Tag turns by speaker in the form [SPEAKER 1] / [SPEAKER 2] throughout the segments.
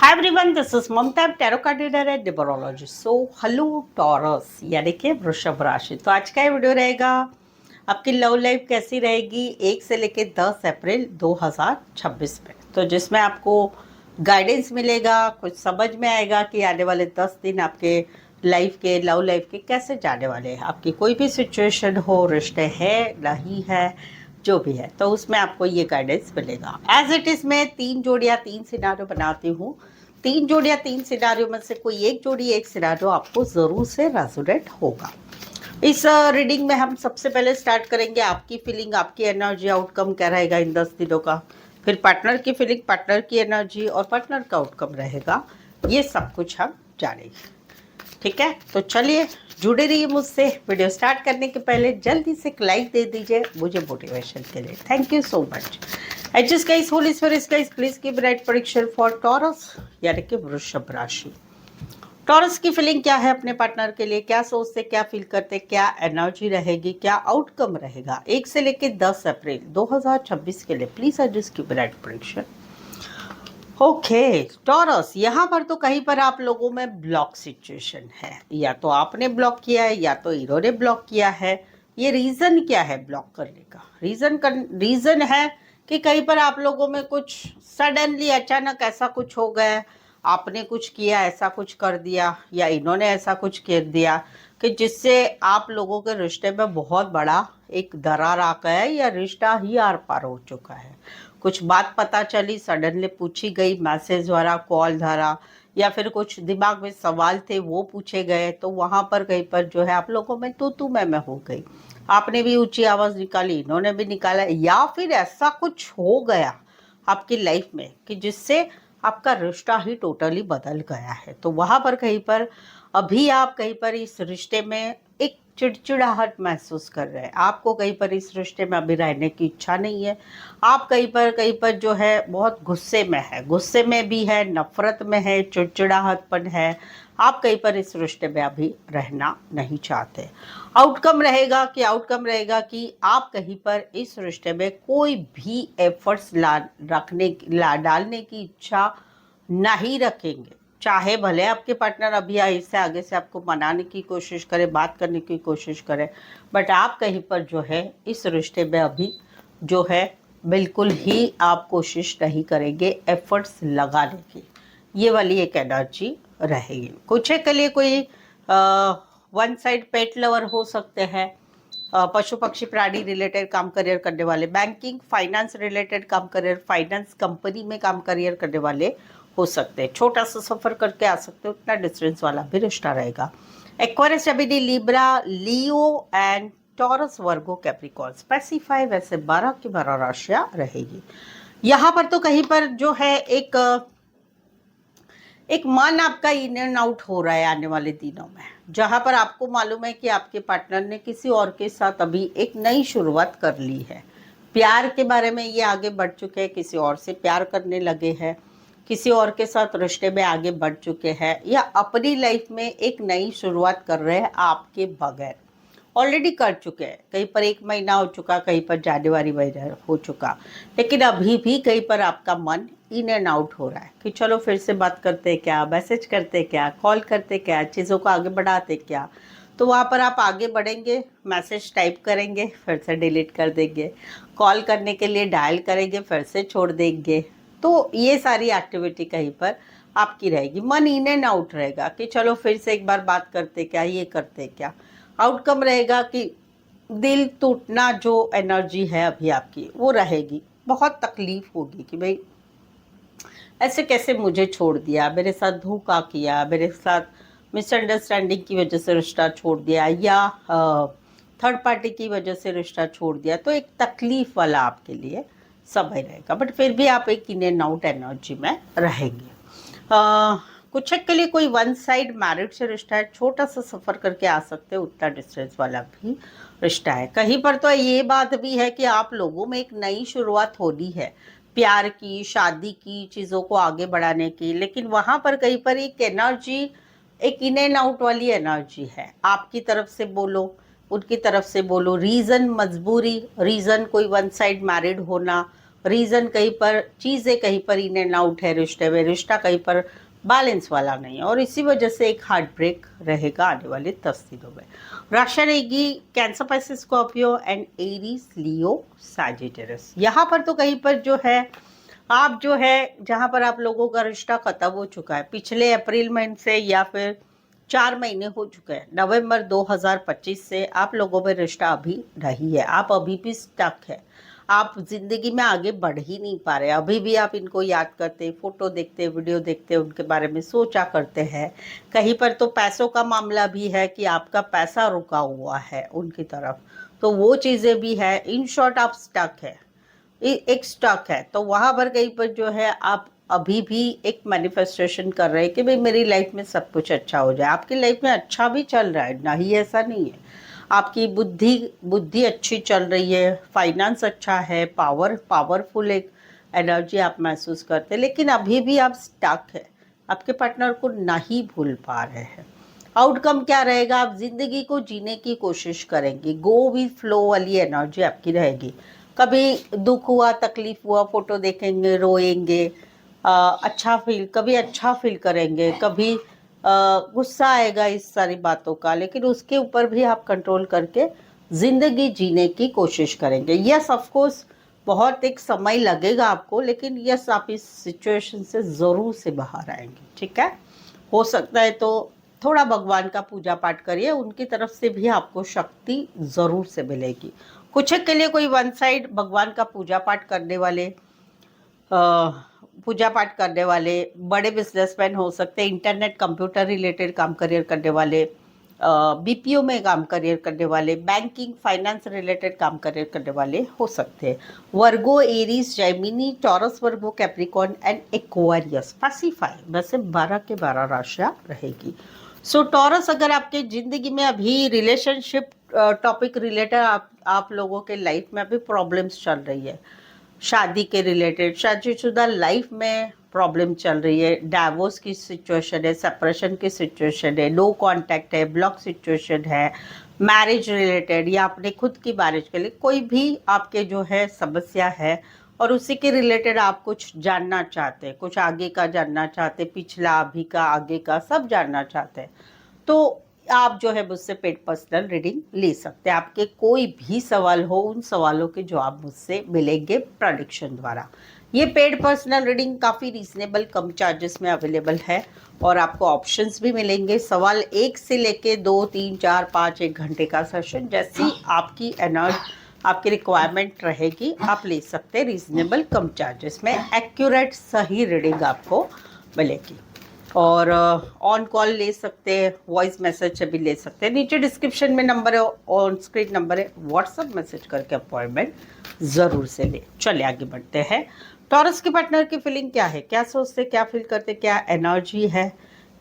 [SPEAKER 1] Hi everyone, this is Mamta tarot card reader and numerologist. So hello Taurus यानी कि वृषभ राशि। तो आज का ये वीडियो रहेगा आपकी लव लाइफ कैसी रहेगी 1 से लेकर 10 अप्रैल 2026 में। तो जिसमें आपको गाइडेंस मिलेगा, कुछ समझ में आएगा कि आने वाले 10 दिन आपके लाइफ के लव लाइफ के कैसे जाने वाले हैं। आपकी कोई भी सिचुएशन हो, रिश्ते है नहीं है, जो भी है, तो उसमें आपको ये गाइडेंस मिलेगा। एज इट इज मैं 3 जोड़ियाँ 3 सिनारियो बनाती हूँ। 3 जोड़ियाँ 3 सिनारियो में से कोई एक जोड़ी एक सिनारियो आपको जरूर से रेजोनेट होगा। इस रीडिंग में हम सबसे पहले स्टार्ट करेंगे आपकी फीलिंग, आपकी एनर्जी, आउटकम क्या रहेगा इन 10 दिनों का। फिर पार्टनर की फीलिंग, पार्टनर की एनर्जी और पार्टनर का आउटकम रहेगा। ये सब कुछ हम जानेंगे, ठीक है। तो चलिए जुड़े रहिए मुझसे। वीडियो स्टार्ट करने के पहले जल्दी से एक लाइक दे दीजिए मुझे मोटिवेशन के लिए। Thank you so much. HS guys, holy spirits guys, please give right prediction for Taurus यानी कि वृषभ राशि। टॉरस की फीलिंग क्या है अपने पार्टनर के लिए, क्या सोचते, क्या फील करते, क्या एनर्जी रहेगी, क्या आउटकम रहेगा 1 से लेकर 10 अप्रैल 2026 के लिए। Please adjust give right prediction. Okay taurus, यहाँ पर तो कहीं पर आप लोगों में ब्लॉक सिचुएशन है। या तो आपने ब्लॉक किया है या तो इन्होंने ब्लॉक किया है। ये रीजन क्या है ब्लॉक करने का? रीजन है कि कहीं पर आप लोगों में कुछ सडनली अचानक ऐसा कुछ हो गया, आपने कुछ किया, ऐसा कुछ कर दिया, या इन्होंने ऐसा कुछ कर दिया कि जिससे आप लोगों के रिश्ते में बहुत बड़ा एक दरार आ गया है या रिश्ता ही आर पार हो चुका है। कुछ बात पता चली, सडनली पूछी गई, मैसेज द्वारा, कॉल द्वारा, या फिर कुछ दिमाग में सवाल थे वो पूछे गए, तो वहां पर कहीं पर जो है आप लोगों में तू मैं हो गई। आपने भी ऊंची आवाज निकाली, इन्होंने भी निकाला, या फिर ऐसा कुछ हो गया आपकी लाइफ में कि जिससे आपका रिश्ता ही टोटली बदल गया है। तो वहां पर कहीं पर अभी आप कहीं पर इस रिश्ते में एक चिड़चिड़ाहट महसूस कर रहे हैं। आपको कहीं पर इस रिश्ते में अभी रहने की इच्छा नहीं है। आप कहीं पर जो है बहुत गुस्से में है, गुस्से में भी है, नफरत में है, चिड़चिड़ाहटपन है। आप कहीं पर इस रिश्ते में अभी रहना नहीं चाहते। आउटकम रहेगा कि आप कहीं पर इस रिश्ते में कोई भी एफर्ट्स डालने की इच्छा नहीं रखेंगे। चाहे भले आपके पार्टनर अभी इससे आगे से आपको मनाने की कोशिश करे, बात करने की कोशिश करे, बट आप कहीं पर जो है इस रिश्ते में अभी जो है बिल्कुल ही आप कोशिश नहीं करेंगे एफर्ट्स लगाने की। ये वाली एक एनर्जी रहेगी। कुछ के लिए कोई वन साइड पेट लवर हो सकते हैं, पशु पक्षी प्राणी रिलेटेड काम करियर करने वाले, बैंकिंग फाइनेंस रिलेटेड काम करियर, फाइनेंस कंपनी में काम करियर करने वाले हो सकते हैं। छोटा सा सफर करके आ सकते हो, उतना डिस्टेंस वाला भी रिश्ता रहेगा। Aquarius, Gemini, Libra, Leo and taurus, Virgo, Capricorn, specify वैसे 12 की 12 राशियां रहेगी। यहाँ पर तो कहीं पर जो है एक मन आपका इन एंड आउट हो रहा है आने वाले दिनों में, जहां पर आपको मालूम है कि आपके पार्टनर ने किसी और के साथ अभी एक नई शुरुआत कर ली है। प्यार के बारे में ये आगे बढ़ चुके हैं, किसी और से प्यार करने लगे हैं, किसी और के साथ रिश्ते में आगे बढ़ चुके हैं, या अपनी लाइफ में एक नई शुरुआत कर रहे हैं आपके बगैर। ऑलरेडी कर चुके हैं, कहीं पर 1 महीना हो चुका, कहीं पर जनवरी महीना हो चुका, लेकिन अभी भी कहीं पर आपका मन इन एंड आउट हो रहा है कि चलो फिर से बात करते क्या, मैसेज करते क्या, कॉल करते क्या, चीज़ों को आगे बढ़ाते क्या। तो वहाँ पर आप आगे बढ़ेंगे, मैसेज टाइप करेंगे, फिर से डिलीट कर देंगे, कॉल करने के लिए डायल करेंगे, फिर से छोड़ देंगे। तो ये सारी एक्टिविटी कहीं पर आपकी रहेगी। मन इन एंड आउट रहेगा कि चलो फिर से एक बार बात करते क्या, ये करते क्या। आउटकम रहेगा कि दिल टूटना जो एनर्जी है अभी आपकी वो रहेगी। बहुत तकलीफ होगी कि भाई ऐसे कैसे मुझे छोड़ दिया, मेरे साथ धोखा किया, मेरे साथ मिसअंडरस्टैंडिंग की वजह से रिश्ता छोड़ दिया, या थर्ड पार्टी की वजह से रिश्ता छोड़ दिया। तो एक तकलीफ वाला आपके लिए समय रहेगा, बट फिर भी आप एक इन एंड आउट एनर्जी में रहेंगे। कुछ के लिए कोई वन साइड मैरिड से रिश्ता है, छोटा सा सफ़र करके आ सकते हैं, उतना डिस्टेंस वाला भी रिश्ता है। कहीं पर तो ये बात भी है कि आप लोगों में एक नई शुरुआत होनी है, प्यार की, शादी की, चीज़ों को आगे बढ़ाने की, लेकिन वहाँ पर कहीं पर एक एनर्जी, एक इन एंड आउट वाली एनर्जी है। आपकी तरफ से बोलो, उनकी तरफ से बोलो, रीज़न मजबूरी, रीज़न कोई वन साइड मैरिड होना, रीज़न कहीं पर, चीज़ें कहीं पर इन एंड आउट है रिश्ते में, रिश्ता कहीं पर बैलेंस वाला नहीं है, और इसी वजह से एक हार्ट ब्रेक रहेगा आने वाले 10 दिनों में। राशि रहेगी cancer, Pisces, Scorpio and Aries, Leo, Sagittarius. यहाँ पर तो कहीं पर जो है आप जो है जहाँ पर आप लोगों का रिश्ता खत्म हो चुका है पिछले अप्रैल महीने से, या फिर 4 महीने हो चुके हैं, नवंबर 2025 से आप लोगों में रिश्ता अभी नहीं है, आप अभी भी स्टक है, आप जिंदगी में आगे बढ़ ही नहीं पा रहे, अभी भी आप इनको याद करते, फोटो देखते, वीडियो देखते, उनके बारे में सोचा करते हैं। कहीं पर तो पैसों का मामला भी है कि आपका पैसा रुका हुआ है उनकी तरफ, तो वो चीज़ें भी है। इन शॉर्ट आप स्टक है, एक स्टक है, तो वहां पर कहीं पर जो है आप अभी भी एक मैनिफेस्टेशन कर रहे हैं कि भाई मेरी लाइफ में सब कुछ अच्छा हो जाए। आपकी लाइफ में अच्छा भी चल रहा है, नहीं ऐसा नहीं है, आपकी बुद्धि बुद्धि अच्छी चल रही है, फाइनेंस अच्छा है, पावरफुल एक एनर्जी आप महसूस करते हैं, लेकिन अभी भी आप स्टक है, आपके पार्टनर को नहीं भूल पा रहे हैं। आउटकम क्या रहेगा, आप जिंदगी को जीने की कोशिश करेंगे, गो विद फ्लो वाली एनर्जी आपकी रहेगी। कभी दुख हुआ, तकलीफ हुआ, फोटो देखेंगे, रोएंगे, कभी अच्छा फील करेंगे, कभी गुस्सा आएगा इस सारी बातों का, लेकिन उसके ऊपर भी आप कंट्रोल करके जिंदगी जीने की कोशिश करेंगे। यस, ऑफ कोर्स बहुत एक समय लगेगा आपको, लेकिन यस आप इस सिचुएशन से ज़रूर से बाहर आएंगे। ठीक है, हो सकता है तो थोड़ा भगवान का पूजा पाठ करिए, उनकी तरफ से भी आपको शक्ति ज़रूर से मिलेगी। कुछ के लिए कोई वन साइड भगवान का पूजा पाठ करने वाले बड़े बिजनेसमैन हो सकते हैं, इंटरनेट कंप्यूटर रिलेटेड काम करियर करने वाले, बीपीओ में काम करियर करने वाले, बैंकिंग फाइनेंस रिलेटेड काम करियर करने वाले हो सकते हैं। Virgo, Aries, Gemini, Taurus, Virgo, Capricorn and Aquarius Pisces, वैसे 12 के 12 राशियां रहेगी। सो टॉरस, अगर आपके जिंदगी में अभी रिलेशनशिप टॉपिक रिलेटेड आप लोगों के लाइफ में अभी प्रॉब्लम्स चल रही है, शादी के रिलेटेड, शादीशुदा लाइफ में प्रॉब्लम चल रही है, डाइवोर्स की सिचुएशन है, सेपरेशन की सिचुएशन है, नो कांटेक्ट है, ब्लॉक सिचुएशन है, मैरिज रिलेटेड या अपने खुद की मैरिज के लिए कोई भी आपके जो है समस्या है, और उसी के रिलेटेड आप कुछ जानना चाहते हैं, कुछ आगे का जानना चाहते हैं, पिछला, अभी का, आगे का सब जानना चाहते हैं, तो आप जो है मुझसे पेड पर्सनल रीडिंग ले सकते हैं। आपके कोई भी सवाल हो, उन सवालों के जवाब मुझसे मिलेंगे प्रेडिक्शन द्वारा। ये पेड पर्सनल रीडिंग काफ़ी रीजनेबल कम चार्जेस में अवेलेबल है, और आपको ऑप्शंस भी मिलेंगे। सवाल 1 से लेके 2, 3, 4, 5, 1 घंटे का सेशन, जैसी आपकी आपकी रिक्वायरमेंट रहेगी आप ले सकते हैं रीजनेबल कम चार्जेस में। एक्यूरेट सही रीडिंग आपको मिलेगी, और ऑन कॉल ले सकते हैं, वॉइस मैसेज से भी ले सकते हैं। नीचे डिस्क्रिप्शन में नंबर है, ऑन स्क्रीन नंबर है, व्हाट्सअप मैसेज करके अपॉइंटमेंट ज़रूर से ले। चलिए आगे बढ़ते हैं। टॉरस के पार्टनर की फीलिंग क्या है, क्या सोचते, क्या फील करते, क्या एनर्जी है,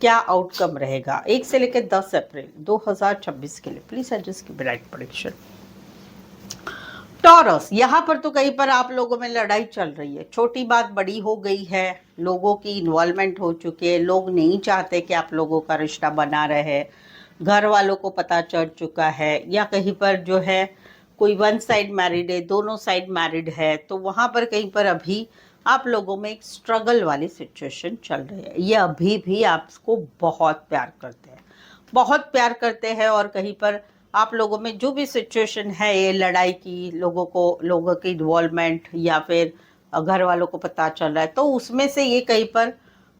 [SPEAKER 1] क्या आउटकम रहेगा 1 से लेकर 10 अप्रैल 2026 के लिए। प्लीज एडजस्ट की ब्राइट प्रेडिक्शन। टॉरस, यहाँ पर तो कहीं पर आप लोगों में लड़ाई चल रही है, छोटी बात बड़ी हो गई है, लोगों की इन्वॉल्वमेंट हो चुकी है, लोग नहीं चाहते कि आप लोगों का रिश्ता बना रहे, घर वालों को पता चल चुका है, या कहीं पर जो है कोई वन साइड मैरिड है, दोनों साइड मैरिड है, तो वहाँ पर कहीं पर अभी आप लोगों में एक स्ट्रगल वाली सिचुएशन चल रही है। ये अभी भी आपको बहुत प्यार करते हैं, बहुत प्यार करते हैं, और कहीं पर आप लोगों में जो भी सिचुएशन है, ये लड़ाई की, लोगों की इन्वॉल्वमेंट, या फिर घर वालों को पता चल रहा है, तो उसमें से ये कहीं पर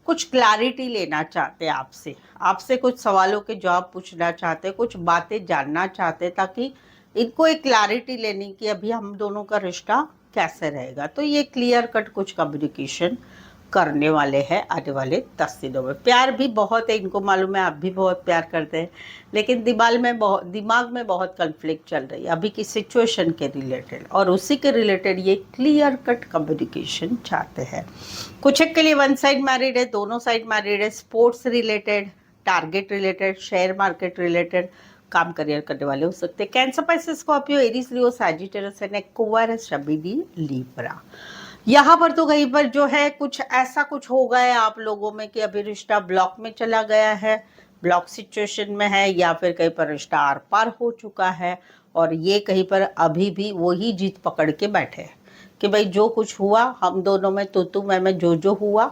[SPEAKER 1] कुछ क्लैरिटी लेना चाहते हैं आपसे, आपसे कुछ सवालों के जवाब पूछना चाहते हैं, कुछ बातें जानना चाहते हैं, ताकि इनको एक क्लैरिटी लेने की अभी हम दोनों का रिश्ता कैसे रहेगा। तो ये क्लियर कट कुछ कम्युनिकेशन करने वाले हैं आने वाले 10 दिनों में। प्यार भी बहुत है, इनको मालूम है आप भी बहुत प्यार करते हैं, लेकिन दिमाग में बहुत कन्फ्लिक्ट चल रही है अभी की सिचुएशन के रिलेटेड, और उसी के रिलेटेड ये क्लियर कट कम्युनिकेशन चाहते हैं। कुछ एक के लिए वन साइड मैरिड है, दोनों साइड मैरिड है, sports related, target related, share market related काम करियर करने वाले हो सकते हैं। Cancer, Pisces, Scorpio, Aries, Leo, Sagittarius and Aquarius, शबीडी, लीब्रा। यहाँ पर तो कहीं पर जो है कुछ ऐसा कुछ हो गया है आप लोगों में कि अभी रिश्ता ब्लॉक में चला गया है, ब्लॉक सिचुएशन में है, या फिर कहीं पर रिश्ता आर पार हो चुका है, और ये कहीं पर अभी भी वही जीत पकड़ के बैठे हैं कि भाई जो कुछ हुआ हम दोनों में तू मैं जो हुआ,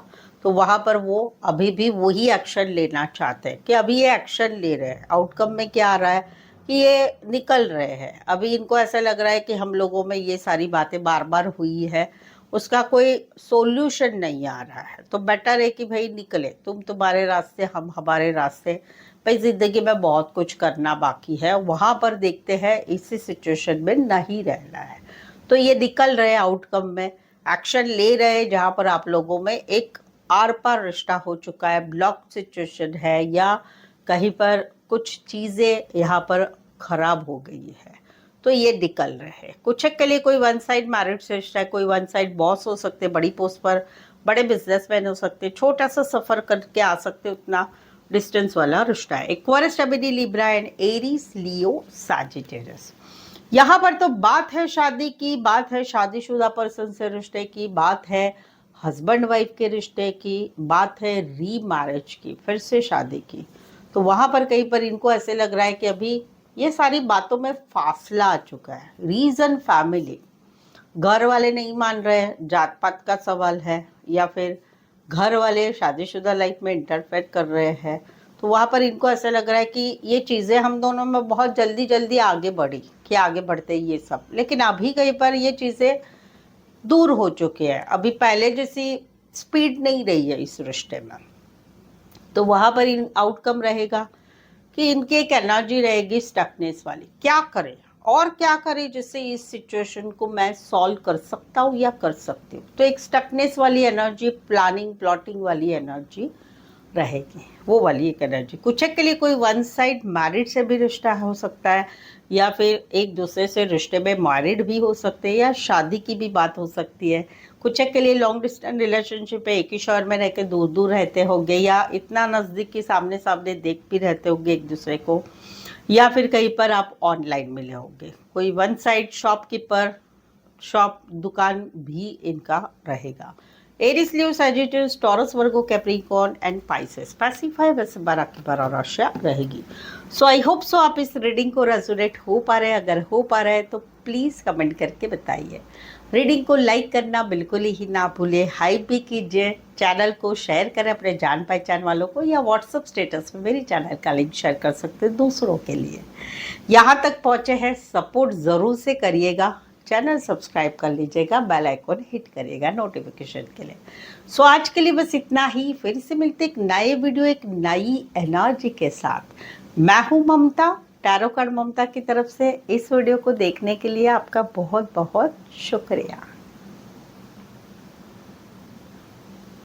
[SPEAKER 1] तो वहाँ पर वो अभी भी वही एक्शन लेना चाहते हैं कि अभी ये एक्शन ले रहे हैं। आउटकम में क्या आ रहा है कि ये निकल रहे हैं। अभी इनको ऐसा लग रहा है कि हम लोगों में ये सारी बातें बार बार हुई है, उसका कोई सोल्यूशन नहीं आ रहा है, तो बेटर है कि भाई निकले, तुम तुम्हारे रास्ते हम हमारे रास्ते। भाई जिंदगी में बहुत कुछ करना बाकी है, वहां पर देखते हैं इसी सिचुएशन में नहीं रहना है। तो ये निकल रहे आउटकम में, एक्शन ले रहे, जहां पर आप लोगों में एक आर पार रिश्ता हो चुका है, ब्लॉक सिचुएशन है, या कहीं पर कुछ चीजें यहाँ पर खराब हो गई है, तो ये निकल रहे हैं। कुछ के लिए कोई वन साइड मैरिज से रिश्ता है, कोई वन साइड बॉस हो सकते, बड़ी पोस्ट पर बड़े बिजनेसमैन हो सकते, छोटा सा सफर करके आ सकते, उतना डिस्टेंस वाला रिश्ता है। Aquarius, Gemini, Libra and Aries, Leo, Sagittarius. यहाँ पर तो बात है शादी की, बात है शादीशुदा पर्सन से रिश्ते की, बात है हस्बैंड वाइफ के रिश्ते की, बात है री मैरिज की, फिर से शादी की। तो वहां पर कहीं पर इनको ऐसे लग रहा है कि अभी ये सारी बातों में फासला आ चुका है। रीजन फैमिली, घर वाले नहीं मान रहे हैं, जात पात का सवाल है, या फिर घर वाले शादीशुदा लाइफ में इंटरफेयर कर रहे हैं। तो वहाँ पर इनको ऐसा लग रहा है कि ये चीज़ें हम दोनों में बहुत जल्दी जल्दी आगे बढ़ी, कि आगे बढ़ते ये सब, लेकिन अभी कहीं पर ये चीज़ें दूर हो चुकी है। अभी पहले जैसी स्पीड नहीं रही है इस रिश्ते में। तो वहाँ पर इन आउटकम रहेगा कि इनकी एक एनर्जी रहेगी स्टकनेस वाली। क्या करें और क्या करें जिससे इस सिचुएशन को मैं सॉल्व कर सकता हूँ या कर सकती हूँ। तो एक स्टकनेस वाली एनर्जी, प्लानिंग प्लॉटिंग वाली एनर्जी रहेगी, वो वाली एक एनर्जी। कुछ के लिए कोई वन साइड मैरिड से भी रिश्ता हो सकता है, या फिर एक दूसरे से रिश्ते में मैरिड भी हो सकते हैं, या शादी की भी बात हो सकती है। कुछ के लिए लॉन्ग डिस्टेंस रिलेशनशिप है, एक ही शहर में रह के दूर दूर रहते होंगे, या इतना नज़दीक की सामने सामने देख भी रहते होंगे एक दूसरे को, या फिर कहीं पर आप ऑनलाइन मिले होंगे। कोई वन साइड शॉपकीपर, शॉप दुकान भी इनका रहेगा। Aries, Leo, Sagittarius, Taurus, Virgo, Capricorn and Pisces. Specify वैसे 12 की 12 राशियाँ रहेगी। सो आई होप सो आप इस रीडिंग को रेजोनेट हो पा रहे हैं। अगर हो पा रहे हैं तो प्लीज़ कमेंट करके बताइए। रीडिंग को लाइक करना बिल्कुल ही ना भूलिए, हाइप भी कीजिए, चैनल को शेयर करें अपने जान पहचान वालों को, या व्हाट्सएप स्टेटस में मेरी चैनल का लिंक शेयर कर सकते हैं दूसरों के लिए। यहाँ तक पहुँचे हैं, सपोर्ट ज़रूर से करिएगा, चैनल सब्सक्राइब कर लीजिएगा, बेल आइकॉन हिट करिएगा नोटिफिकेशन के लिए। सो आज के लिए बस इतना ही। फिर से मिलते एक नए वीडियो, एक नई एनर्जी के साथ। मैं हूँ ममता, टैरो कार्ड ममता की तरफ से। इस वीडियो को देखने के लिए आपका बहुत बहुत शुक्रिया।